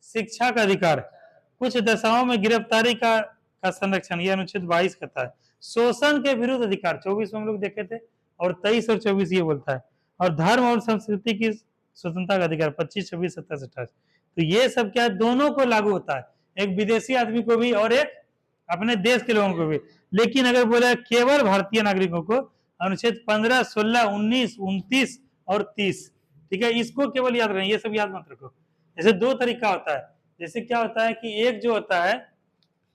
शिक्षा का अधिकार, कुछ दशाओं में गिरफ्तारी का संरक्षण, यह अनुच्छेद 22 कहता है। शोषण के विरुद्ध अधिकार 24 में हम लोग देखे थे, और 23 और 24 ये बोलता है। और धर्म और संस्कृति की स्वतंत्रता का अधिकार 25, 26, 27, 28। तो ये सब क्या है, दोनों को लागू होता है, एक विदेशी आदमी को भी और एक अपने देश के लोगों को भी। लेकिन अगर बोला केवल भारतीय नागरिकों को, अनुच्छेद 15, 16, 19, 29 और 30, ठीक है, इसको केवल याद रखें, ये सब याद मत रखो। जैसे दो तरीका होता है, जैसे क्या होता है कि एक जो होता है,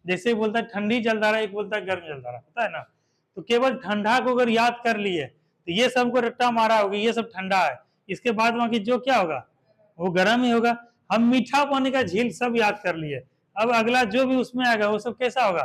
जैसे बोलता है ठंडी जलधारा, एक बोलता है गर्म जलधारा, होता है ना। तो केवल ठंडा को अगर याद कर लिए तो ये सबको रट्टा मारा होगा, ये सब ठंडा है, इसके बाद वहां की जो क्या होगा वो गर्म ही होगा। हम मीठा पानी का झील सब याद कर लिए, अब अगला जो भी उसमें आएगा वो सब कैसा होगा,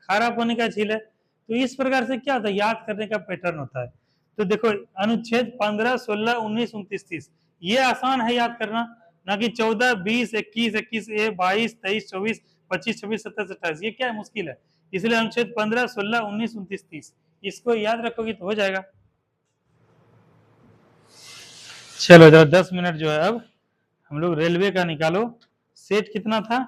खारा पानी का झील है। तो इस प्रकार से क्या होता है, याद करने का पैटर्न होता है। तो देखो अनुच्छेद 15, 16, 19, 29, 30 ये आसान है याद करना, ना कि 14, 20, 21, 21A, 22, 23, 24, 25, 26, 27, 28 ये क्या है, मुश्किल है। इसलिए अनुच्छेद 15, 16, 19, 29, 30 इसको याद रखोगे तो हो जाएगा। चलो जरा 10 मिनट जो है अब हम लोग रेलवे का निकालो। सेट कितना था,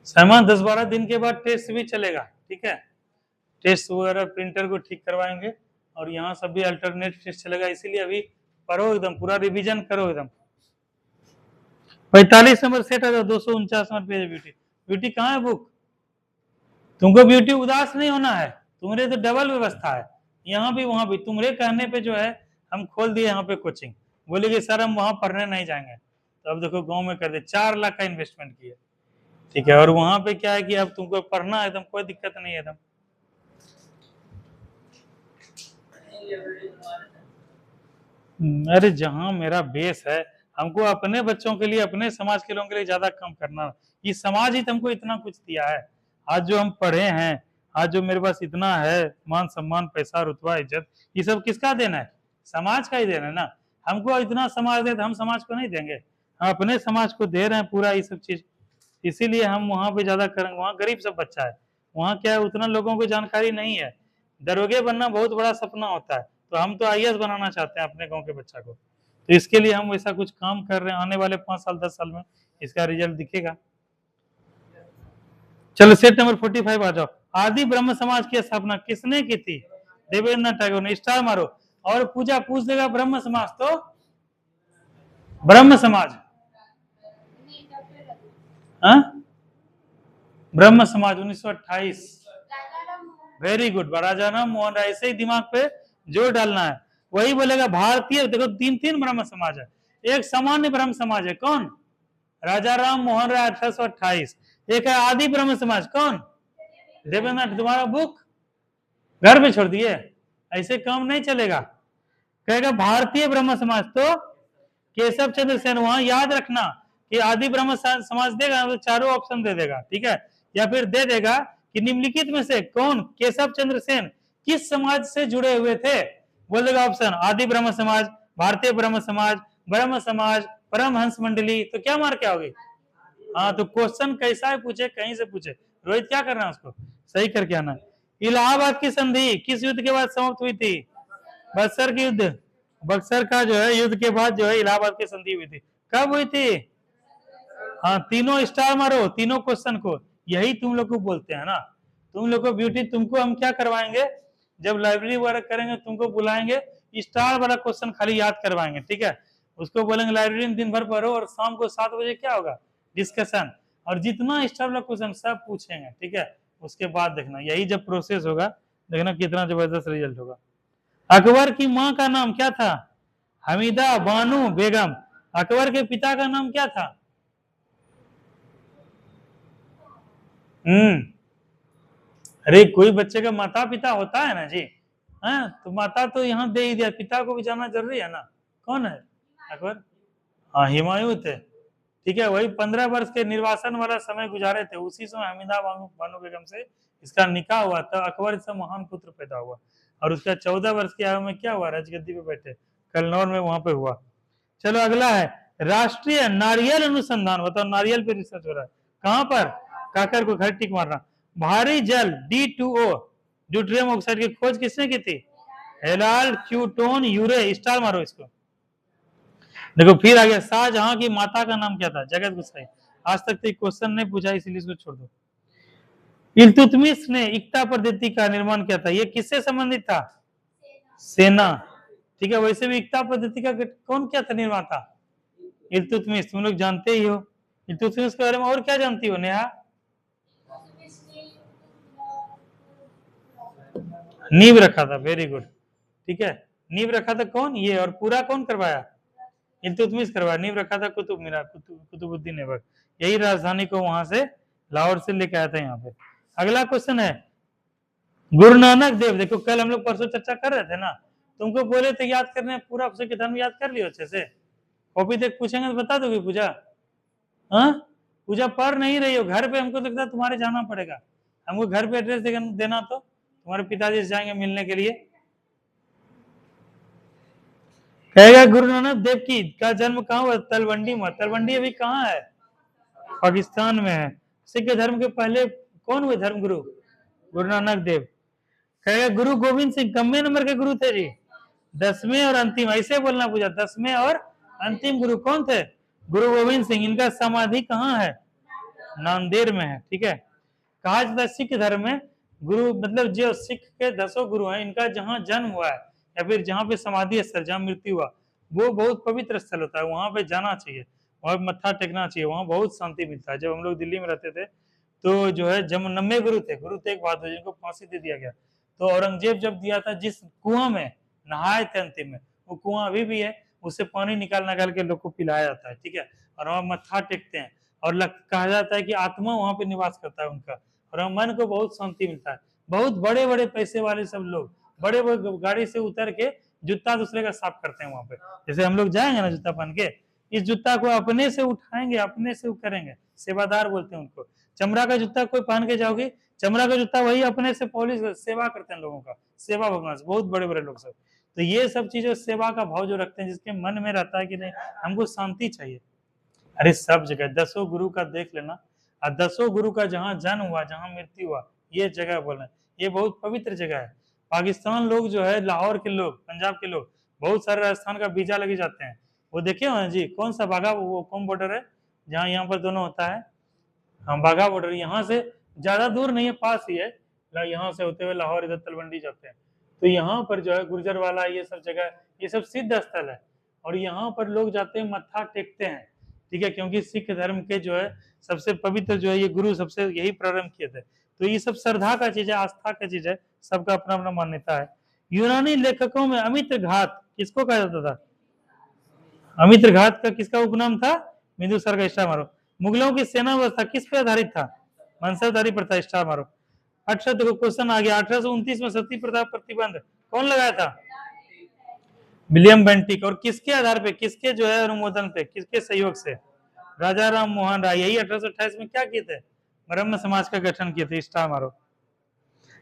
सामान 10-12 दिन के बाद टेस्ट भी चलेगा, ठीक है। टेस्ट वगैरह प्रिंटर को ठीक करवाएंगे, और यहाँ सब भी अल्टरनेट टेस्ट चलेगा, इसीलिए अभी पढ़ो एकदम, पूरा रिवीजन करो एकदम। 45 नंबर सेट है, 249 नंबर पेज ब्यूटी। ब्यूटी कहाँ है बुक, तुमको ब्यूटी उदास नहीं होना है, तुम्हारे तो डबल व्यवस्था है, यहाँ भी वहां भी। तुम्हारे कहने पे जो है हम खोल दिए यहाँ पे कोचिंग, बोले कि सर हम वहां पढ़ने नहीं जाएंगे, तो अब देखो गांव में कर दे 4 लाख का इन्वेस्टमेंट किया, ठीक है। और वहां पे क्या है कि अब तुमको पढ़ना है एकदम, कोई दिक्कत नहीं है एकदम। अरे जहां मेरा बेस है, हमको अपने बच्चों के लिए, अपने समाज के लोगों के लिए ज्यादा काम करना, ये समाज ही तुमको इतना कुछ दिया है। आज जो हम पढ़े हैं, आज जो मेरे पास इतना है, मान सम्मान, पैसा, रुतबा, इज्जत, ये सब किसका देना है, समाज का ही देना है ना। हमको इतना समाज दे तो हम समाज को नहीं देंगे, हम अपने समाज को दे रहे हैं पूरा ये सब चीज, इसीलिए हम वहां पे ज्यादा करेंगे। वहां गरीब सब बच्चा है, वहां क्या है उतना लोगों को जानकारी नहीं है। दरोगे बनना बहुत बड़ा सपना होता है, तो हम तो IAS बनाना चाहते हैं अपने गांव के बच्चा को, तो इसके लिए हम वैसा कुछ काम कर रहे हैं। आने वाले 5 साल 10 साल में इसका रिजल्ट दिखेगा। चलो सेट नंबर 45 आ जाओ। आदि ब्रह्म समाज की स्थापना किसने की थी, देवेंद्रनाथ टैगोर ने। स्टार मारो, और पूजा पूछ देगा ब्रह्म समाज, तो ब्रह्म समाज, ब्रह्म समाज 1928। वेरी गुड, राजा राम मोहन राय, ऐसे ही दिमाग पे जोर डालना है, वही बोलेगा भारतीय। देखो 3 ब्रह्म समाज है, एक सामान्य ब्रह्म समाज है, कौन, राजा राम मोहन राय 1828। एक है आदि ब्रह्म समाज, कौन, देवेंद्रनाथ। तुम्हारा बुक घर पे छोड़ दिए, ऐसे काम नहीं चलेगा। कहेगा भारतीय ब्रह्म समाज, तो केशव चंद्र सेन। वहां याद रखना कि आदि ब्रह्म समाज देगा तो चारों ऑप्शन दे देगा, ठीक है, या फिर दे देगा कि निम्नलिखित में से कौन, केशव चंद्र सेन किस समाज से जुड़े हुए थे, बोल देगा ऑप्शन आदि ब्रह्म समाज, भारतीय ब्रह्म समाज, परमहंस मंडली। तो क्या मार के आओगे, हाँ। तो क्वेश्चन कैसा है पूछे, कहीं से पूछे, रोहित क्या करना है उसको सही करके आना। इलाहाबाद की संधि किस युद्ध के बाद समाप्त हुई थी, बक्सर की युद्ध। बक्सर का जो है युद्ध के बाद जो है इलाहाबाद की संधि हुई थी, कब हुई थी, हाँ। तीनों स्टार मारो, तीनों क्वेश्चन को, यही तुम लोग को बोलते हैं ना। तुम लोग को ब्यूटी, तुमको हम क्या करवाएंगे, जब लाइब्रेरी वर्क करेंगे तुमको बुलाएंगे, स्टार वाला क्वेश्चन खाली याद करवाएंगे, ठीक है। उसको बोलेंगे लाइब्रेरी में दिन भर पढ़ो, और शाम को 7 बजे क्या होगा, डिस्कशन, और जितना स्टार वाला क्वेश्चन सब पूछेंगे, ठीक है। उसके बाद देखना, यही जब प्रोसेस होगा, देखना कितना जबरदस्त रिजल्ट होगा। अकबर की माँ का नाम क्या था, हमीदा बानो बेगम। अकबर के पिता का नाम क्या था, अरे कोई बच्चे का माता पिता होता है ना जी, हाँ। तो माता तो यहाँ दे ही दिया, पिता को भी जानना जरूरी है ना, कौन है अकबर, हाँ हुमायूं थे, ठीक है। वही 15 वर्ष के निर्वासन वाला समय गुजारे थे, उसी समय हमीदा बानो बेगम से इसका निकाह हुआ था। अकबर से महान पुत्र पैदा हुआ, और उसका 14 वर्ष की आयु में क्या हुआ, राजगद्दी पे बैठे, कलनौर में वहां पे हुआ। चलो अगला है राष्ट्रीय नारियल अनुसंधान, बताओ नारियल पे रिसर्च हो रहा है, कहां पर, काकर को घर टिक मारना। भारी जल D2O ड्यूटेरियम ऑक्साइड की खोज किसने की थी? हेराल्ड क्यूटोन यूरे, स्टार मारो इसको। देखो फिर आ गया, शाहजहां की माता का नाम क्या था? जगत गुस्साई। आज तक तो क्वेश्चन नहीं पूछा इसलिए इसको छोड़ दो। इल्तुतमिश ने इक्ता पद्धति का निर्माण किया था, ये किससे संबंधित था? सेना। ठीक है, वैसे भी इक्ता पद्धति का कौन क्या था निर्माता? इल्तुतमिश। तुम लोग जानते ही हो। इल्तुतमिश के बारे में और क्या जानती हो नेहा? नींव रखा था, वेरी गुड। ठीक है, नींव रखा था कौन? ये। और पूरा कौन करवाया? इल्तुतमिश करवाया। नींव रखा था कुतुब मीनार, कुतुबुद्दीन ऐबक। यही राजधानी को वहां से लाहौर से लेके आया था यहाँ पे। अगला क्वेश्चन है, गुरु नानक देव। देखो कल हम लोग परसों चर्चा कर रहे थे ना, तुमको बोले थे याद करने, पूरा के धर्म याद कर लियो अच्छे से। कॉपी देख पूछेंगे तो बता दोगे पूजा? हाँ, पूजा पढ़ नहीं रही हो, घर पे हमको लगता है तुम्हारे जाना पड़ेगा। हमको घर पे एड्रेस देना, तो तुम्हारे पिताजी से जाएंगे मिलने के लिए। कहेगा गुरु नानक देव की का जन्म कहाँ हुआ? तलवंडी में। तलवंडी अभी कहाँ है? पाकिस्तान में है। सिख धर्म के पहले कौन हुए धर्मगुरु? गुरु नानक देव। कहेगा गुरु गोविंद सिंह कम्मे नंबर के गुरु थे जी? 10वें और अंतिम, ऐसे बोलना पूछा। 10वें और अंतिम गुरु कौन थे? गुरु गोविंद सिंह। इनका समाधि कहाँ है? नांदेड़ में है। ठीक है, कहा जाता है सिख धर्म में गुरु मतलब जो सिख के 10 गुरु हैं, इनका जहाँ जन्म हुआ है या फिर जहाँ पे समाधि स्थल, जहाँ मृत्यु हुआ, वो बहुत पवित्र स्थल होता है। वहां पे जाना चाहिए, वहां मत्था टेकना चाहिए, वहां बहुत शांति मिलता है। जब हम लोग दिल्ली में रहते थे तो जो है जब 90 गुरु थे, गुरु तेग बहादुर जिनको फांसी दे दिया गया, तो औरंगजेब जब दिया था, जिस कुआं में नहाए थे अंतिम में, वो कुआं अभी भी है, उससे पानी निकाल के लोग को पिलाया जाता है। ठीक है, और वहां मत्था टेकते हैं, और कहा जाता है कि आत्मा वहां पे निवास करता है उनका, और मन को बहुत शांति मिलता है। बहुत बड़े बड़े पैसे वाले सब लोग बड़े बड़े गाड़ी से उतर के जूता दूसरे का साफ करते हैं वहां पे। जैसे हम लोग जाएंगे ना जूता पहन के, इस जूता को अपने से उठाएंगे, अपने से करेंगे, सेवादार बोलते हैं उनको। चमड़ा का जूता कोई पहन के जाओगे, चमड़ा का जूता वही अपने से पॉलिश सेवा करते हैं लोगों का, सेवा भगवान से, बहुत बड़े बड़े लोग सब। तो ये सब चीजें सेवा का भाव जो रखते हैं, जिसके मन में रहता है कि नहीं हमको शांति चाहिए। अरे सब जगह 10 गुरु का देख लेना, और 10 गुरु का जहाँ जन्म हुआ, जहाँ मृत्यु हुआ, ये जगह बोल रहे, ये बहुत पवित्र जगह है। पाकिस्तान लोग जो है, लाहौर के लोग, पंजाब के लोग, बहुत सारे राजस्थान का वीजा लगे जाते हैं। वो देखे हो जी, कौन सा बाघा, वो कौन बॉर्डर है जहाँ यहाँ पर दोनों होता है? हाँ, बाघा बॉर्डर। यहाँ से ज्यादा दूर नहीं है, पास ही है। यहाँ से होते हुए लाहौर इधर तलवंडी जाते हैं। तो यहाँ पर जो है गुर्जरवाला, ये सब जगह, ये सब सिद्ध स्थल है, और यहाँ पर लोग जाते हैं, मत्था टेकते हैं। ठीक है, क्योंकि सिख धर्म के जो है सबसे पवित्र जो है ये गुरु सबसे यही प्रारंभ किए थे। तो ये सब श्रद्धा का चीज है, आस्था का चीज है, सबका अपना अपना मान्यता है। यूनानी लेखकों में अमित्र घात किसको कहा जाता था? अमित्र घात का किसका उपनाम था? बिंदुसार का। स्टार मारो। मुगलों की सेना व्यवस्था किस पे आधारित था? मनसबदारी प्रथा। स्टार मारो। 18 क्वेश्चन आ गया। 1829 में सती प्रथा प्रतिबंध कौन लगाया था? William Bentinck. और किसके आधार पे, किसके जो है अनुमोदन पे, किसके सहयोग से? राजा राम मोहन राय। यही 1828 में क्या किए थे? ब्रह्म समाज का गठन किए थे। स्टार मारो।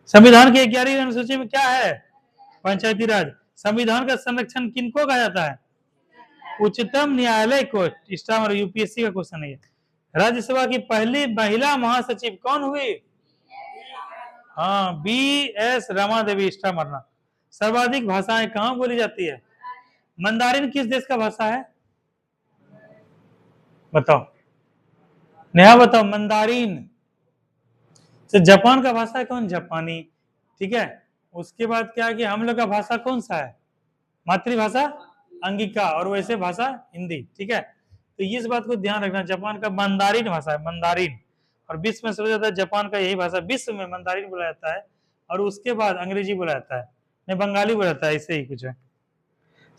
संविधान की 11वीं अनुसूची में क्या है? पंचायती राज। संविधान का संरक्षण किनको कहा जाता है? उच्चतम न्यायालय को। स्टार मारो। यूपीएससी का क्वेश्चन है। राज्यसभा की पहली महिला महासचिव कौन हुई? हाँ, BS रमा देवी। स्टार मारना। सर्वाधिक भाषाएं कहाँ बोली जाती है? मंदारिन किस देश का भाषा है? बताओ नेहा, बताओ। मंदारिन तो जापान का भाषा है। कौन? जापानी। ठीक है, उसके बाद क्या है कि हम लोग का भाषा कौन सा है? मातृभाषा अंगिका, और वैसे भाषा हिंदी। ठीक है, तो इस बात को ध्यान रखना, जापान का मंदारिन भाषा है, मंदारिन। और विश्व में समझा जाता है जापान का यही भाषा, विश्व में मंदारिन बोला जाता है, और उसके बाद अंग्रेजी बोला जाता है, नहीं बंगाली बोला जाता है, ऐसे ही कुछ है।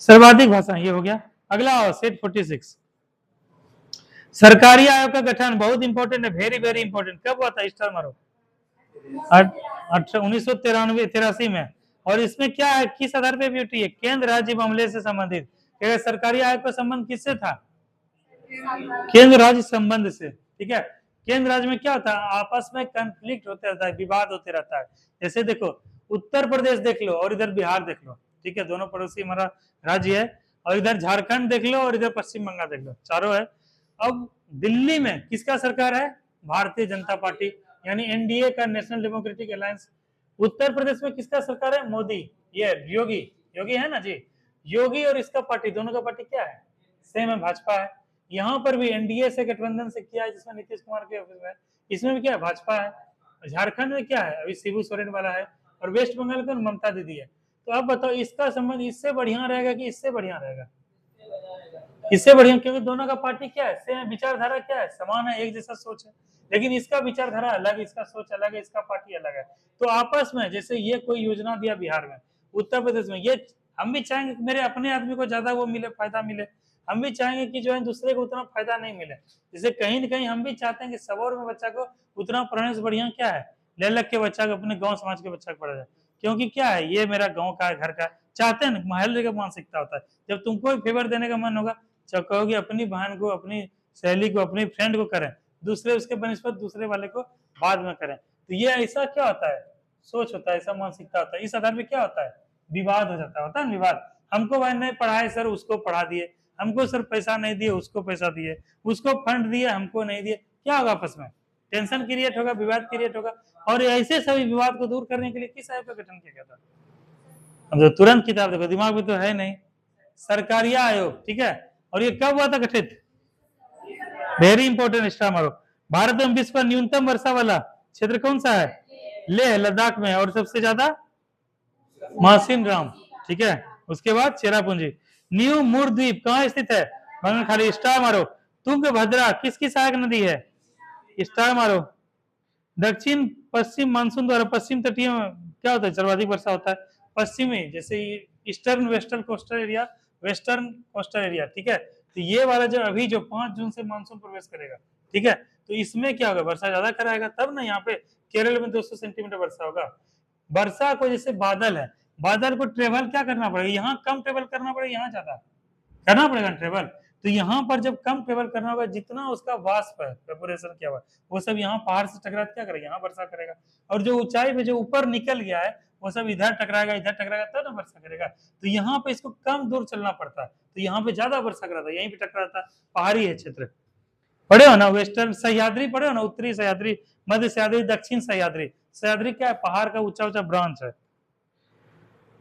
सर्वाधिक भाषा ये हो गया। अगला सेट 46। सरकारी आयोग का गठन बहुत इंपॉर्टेंट है, वेरी वेरी इंपॉर्टेंट। कब हुआ था? स्टार मारो। 1983 में। और इसमें क्या है, किस आधार पे ब्यूटी है? केंद्र राज्य मामले से संबंधित। सरकारी आयोग का संबंध किससे था? केंद्र राज्य संबंध से। ठीक है, केंद्र राज्य में क्या होता है? आपस में कंफ्लिक्ट होते रहता है, विवाद होते रहता है। जैसे देखो, उत्तर प्रदेश देख लो और इधर बिहार देख लो। ठीक है, दोनों पड़ोसी हमारा राज्य है। और इधर झारखंड देख लो और इधर पश्चिम बंगाल देख लो, चारों है। अब दिल्ली में किसका सरकार है? भारतीय जनता पार्टी, यानी एनडीए का, national democratic alliance Uttar Pradesh में किसका सरकार है? मोदी, ये योगी, योगी है ना जी। योगी और इसका पार्टी, दोनों का पार्टी क्या है? सेम है, भाजपा है। यहाँ पर भी एनडीए से गठबंधन से किया है, जिसमें नीतीश कुमार के ऑफिस में, इसमें भी क्या है? भाजपा है। झारखंड में क्या है? अभी शिबू सोरेन वाला है, और वेस्ट बंगाल का ममता दीदी है। तो अब बताओ इसका संबंध इससे बढ़िया रहेगा कि इससे बढ़िया रहेगा? इससे बढ़िया, क्योंकि दोनों का पार्टी क्या है? सेम विचारधारा क्या है? समान है, एक जैसा सोच है। लेकिन इसका विचारधारा अलग, इसका सोच अलग है, इसका पार्टी अलग है। तो आपस में जैसे ये कोई योजना दिया बिहार में, उत्तर प्रदेश में, ये हम भी चाहेंगे कि मेरे अपने आदमी को ज्यादा वो मिले, फायदा मिले। हम भी चाहेंगे कि जो है दूसरे को उतना फायदा नहीं मिले। जैसे कहीं न कहीं हम भी चाहते हैं कि सबौर में बच्चा को उतना पढ़ने से बढ़िया क्या है? लल्लक के बच्चा को, अपने गांव समाज के बच्चा को पढ़ा जाए। क्योंकि क्या है, ये मेरा गांव का घर का चाहते हैं ना, महल का मानसिकता होता है। जब तुमको फेवर देने का मन होगा, जब कहोगे अपनी बहन को, अपनी सहेली को, अपनी फ्रेंड को करें, दूसरे उसके बनस्पत दूसरे वाले को बाद में करें। तो ये ऐसा क्या होता है? सोच होता है, ऐसा मानसिकता होता है। इस आधार पे क्या होता है? विवाद हो जाता है, होता है विवाद। हमको भाई नहीं पढ़ाए सर, उसको पढ़ा दिए। हमको सर पैसा नहीं दिए, उसको पैसा दिए। उसको फंड दिए, हमको नहीं दिए। क्या होगा? आपस में टेंशन क्रिएट होगा, विवाद क्रिएट होगा। और ऐसे सभी विवाद को दूर करने के लिए किस आयोग का गठन किया गया था? अब तो तुरंत किताब देखो, दिमाग में तो है नहीं। सरकारिया आयोग, ठीक है। और ये कब हुआ था गठित? वेरी इंपॉर्टेंट, स्टार मारो। भारत में विश्व का न्यूनतम वर्षा वाला क्षेत्र कौन सा है? लेह लद्दाख में। और सबसे ज्यादा मासिन राम, ठीक है। उसके बाद चेरापूंजी। न्यू मूर द्वीप कहाँ स्थित है? बंगाल खाड़ी, स्टार मारो। तुंगभद्रा किसकी सहायक नदी है? स्टार मारो। दक्षिण पश्चिम मानसून द्वारा पश्चिम तटीय में क्या होता है? सर्वाधिक वर्षा होता है। पश्चिमी, जैसे eastern western coastal area, western coastal area, ठीक है। तो ये वाला जो अभी जो 5 जून से मानसून प्रवेश करेगा, ठीक है, तो इसमें क्या होगा? वर्षा ज्यादा कराएगा, तब ना यहाँ पे केरल में 200 सेंटीमीटर वर्षा होगा। वर्षा को जैसे बादल है, बादल को ट्रेवल क्या करना पड़ेगा? यहाँ कम ट्रेवल करना पड़ेगा, यहाँ ज्यादा करना पड़ेगा ट्रेवल। तो यहाँ पर जब कम ट्रेवल करना होगा, जितना उसका वाष्प है, वेपोरेशन किया हुआ, वो सब यहाँ पहाड़ से टकरा क्या करेगा? यहाँ वर्षा करेगा। और जो ऊंचाई पे जो ऊपर निकल गया है, वो सब इधर टकराएगा, इधर टकराएगा, तब ना वर्षा करेगा। तो यहाँ पे इसको कम दूर चलना पड़ता है, तो यहाँ पे ज्यादा वर्षा कराता है, यहीं पे टकराता है। पहाड़ी है क्षेत्र, पढ़े हो ना? वेस्टर्न सह्याद्री पढ़े हो ना? उत्तरी सह्याद्री, मध्य सह्याद्री, दक्षिण सह्याद्री। सह्याद्री क्या है? पहाड़ का ऊंचा ऊंचा ब्रांच है।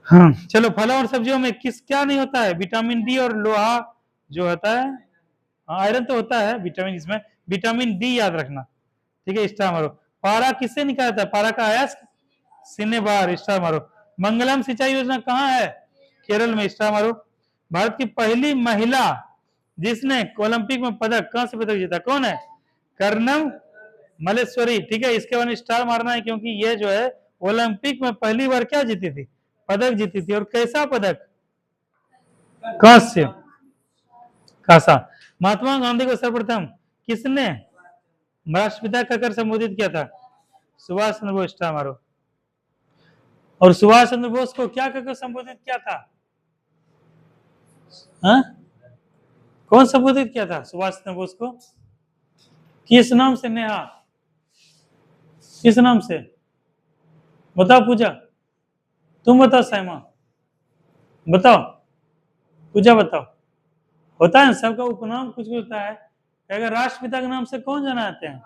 हाँ, चलो, फलों और सब्जियों में किस क्या नहीं होता है? विटामिन डी और लोहा जो होता है। हाँ, आयरन तो होता है, विटामिन, इसमें विटामिन डी याद रखना, ठीक है। स्टार मारो। पारा किससे निकाला था? पारा का अयस्क सिनेबार, स्टार मारो। मंगलम सिंचाई योजना कहाँ है? केरल में, स्टार मारो। भारत की पहली महिला जिसने ओलंपिक में पदक, कहां से पदक जीता, कौन है? कर्णम मल्लेश्वरी, ठीक है। इसके बाद स्टार मारना है, क्योंकि ये जो है ओलंपिक में पहली बार क्या जीती थी? पदक जीती थी। और कैसा पदक? कांस्य, कासा। महात्मा गांधी को सर्वप्रथम किसने राष्ट्रपिता कहकर संबोधित किया था? सुभाष चंद्र बोस, स्टार मारो। और सुभाष चंद्र बोस को क्या कहकर संबोधित किया था? हा? कौन संबोधित किया था सुभाष चंद्र बोस को? किस नाम से? नेहा, किस नाम से? बताओ पूजा, तुम बताओ। साइमा बताओ, पूजा बताओ। होता है सबका उपनाम कुछ कुछ होता है। अगर राष्ट्रपिता के नाम से कौन जनाते हैं?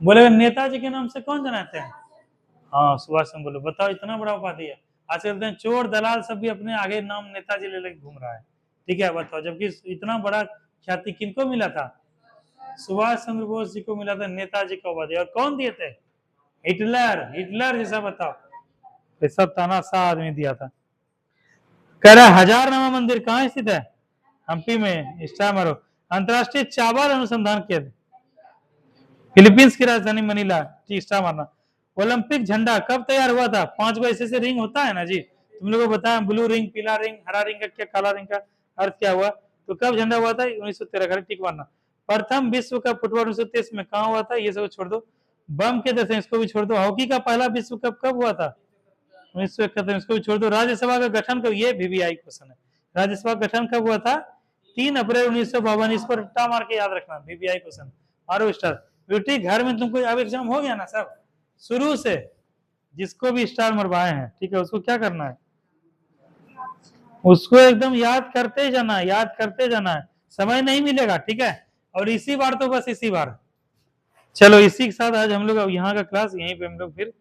बोलेगा नेताजी के नाम से कौन जनाते हैं? हाँ, सुभाष चंद्र। बोलो, बताओ, इतना बड़ा उपाधि है। आजकल चोर दलाल सब भी अपने आगे नाम नेताजी ले लेके घूम रहा है, ठीक है। बताओ, जबकि इतना बड़ा ख्याति किनको मिला था? सुभाष चंद्र बोस जी को मिला था, नेताजी का उपाधि। और कौन दिए थे? हिटलर, हिटलर जैसा। बताओ, ऐसा तानाशाह आदमी दिया था। कह रहा हजारनामा मंदिर कहाँ स्थित है? हम्पी में, स्टार मारो। अंतरराष्ट्रीय चावल अनुसंधान केंद्र फिलीपींस की राजधानी मनीला, जी, स्टार मारना। ओलंपिक झंडा कब तैयार हुआ था? 5 गो ऐसे रिंग होता है ना जी, तुम लोगों को बताया, ब्लू रिंग, पीला रिंग, हरा रिंग का क्या, काला रिंग का अर्थ क्या हुआ? तो कब झंडा हुआ था? 1913 का, ठीक मारना। प्रथम विश्व कप फुटबॉल 1923 में कहाँ हुआ था? ये सब छोड़ दो। बम के दर्शन, इसको भी छोड़ दो। हॉकी का पहला विश्व कप कब हुआ था? 1971, इसको भी छोड़ दो। राज्यसभा का गठन कब? ये VVI क्वेश्चन है। राज्यसभा का गठन कब हुआ था? 3 अप्रैल 1952। इस पर टा मार के याद रखना, VVI क्वेश्चन। मारो स्टार। बेटी, घर में तुमको अब एग्जाम हो गया ना सब शुरू से? जिसको भी स्टार मरवाए हैं, ठीक है, उसको क्या करना है? उसको एकदम याद करते जाना है, याद करते जाना है, समय नहीं मिलेगा, ठीक है। और इसी बार तो बस इसी बार। चलो, इसी के साथ आज हम लोग अब यहाँ का क्लास यहीं पे हम लोग फिर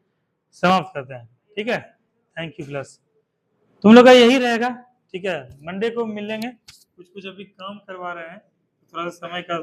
समाप्त करते हैं। ठीक है, थैंक यू क्लास। तुम लोग का यही रहेगा। ठीक है, मंडे को मिलेंगे। कुछ कुछ अभी काम करवा रहे हैं, थोड़ा सा समय का